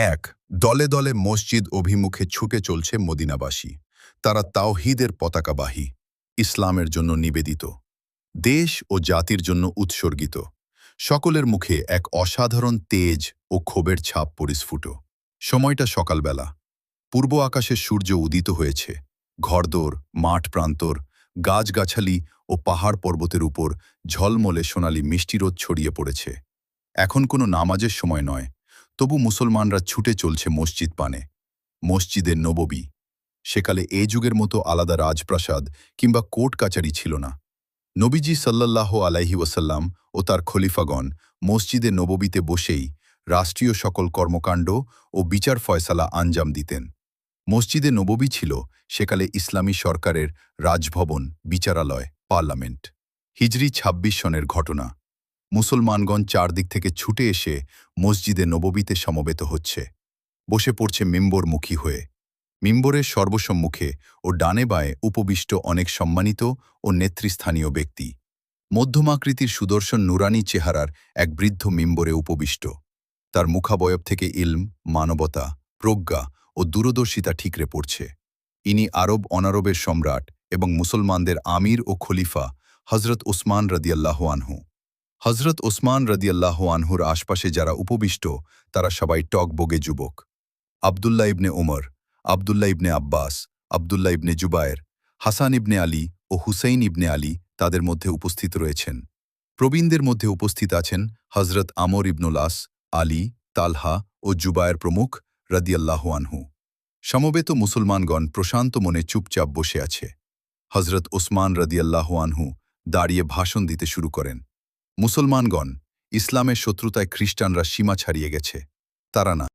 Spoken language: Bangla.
এক, দলে দলে মসজিদ অভিমুখে ছুটে চলছে মদিনাবাসী। তারা তাওহীদের পতাকাবাহী, ইসলামের জন্য নিবেদিত, দেশ ও জাতির জন্য উৎসর্গিত। সকলের মুখে এক অসাধারণ তেজ ও ক্ষোভের ছাপ পরিস্ফুট। সময়টা সকালবেলা। পূর্ব আকাশে সূর্য উদিত হয়েছে। ঘরদোর, মাঠ প্রান্তর, গাছগাছালি ও পাহাড় পর্বতের উপর ঝলমলে সোনালি মিষ্টি রোদ ছড়িয়ে পড়েছে। এখন কোনো নামাজের সময় নয়, তবু মুসলমানরা ছুটে চলছে মসজিদ পানে। মসজিদে নববী। সেকালে এ যুগের মতো আলাদা রাজপ্রাসাদ কিংবা কোর্ট কাচারি ছিল না। নবীজি সাল্লাল্লাহু আলাইহি ওয়াসাল্লাম ও তার খলিফাগণ মসজিদে নববীতে বসেই রাষ্ট্রীয় সকল কর্মকাণ্ড ও বিচার ফয়সালা আঞ্জাম দিতেন। মসজিদে নববী ছিল সেকালে ইসলামী সরকারের রাজভবন, বিচারালয়, পার্লামেন্ট। হিজরি ২৬ সনের ঘটনা। মুসলমানগণ চারদিক থেকে ছুটে এসে মসজিদে নববীতে সমবেত হচ্ছে। বসে পড়ছে মিম্বরমুখী হয়ে। মিম্বরের সর্বসম্মুখে ও ডানে বায়ে উপবিষ্ট অনেক সম্মানিত ও নেতৃস্থানীয় ব্যক্তি। মধ্যমাকৃতির সুদর্শন নুরানি চেহারার এক বৃদ্ধ মিম্বরে উপবিষ্ট। তার মুখাবয়ব থেকে ইলম, মানবতা, প্রজ্ঞা ও দূরদর্শিতা ঠিকরে পড়ছে। ইনি আরব অনারবের সম্রাট এবং মুসলমানদের আমির ও খলিফা হজরত ওসমান রাদিয়াল্লাহু আনহু। হজরত ওসমান রাদিয়াল্লাহু আনহুর আশপাশে যারা উপবিষ্ট তারা সবাই টকবগে যুবক। আবদুল্লাহ ইবনে ওমর, আবদুল্লাহ ইবনে আব্বাস, আবদুল্লাহ ইবনে জুবায়ের, হাসান ইবনে আলী ও হুসাইন ইবনে আলী তাদের মধ্যে উপস্থিত রয়েছেন। প্রবীণদের মধ্যে উপস্থিত আছেন হজরত আমর ইবনুল আস, আলী, তালহা ও জুবায়ের প্রমুখ রাদিয়াল্লাহু আনহু। সমবেত মুসলমানগণ প্রশান্ত মনে চুপচাপ বসে আছে। হজরত ওসমান রাদিয়াল্লাহু আনহু দাঁড়িয়ে ভাষণ দিতে শুরু করেন। মুসলমানগণ, ইসলামের শত্রুতায় খ্রিস্টানরা সীমা ছাড়িয়ে গেছে। তারা না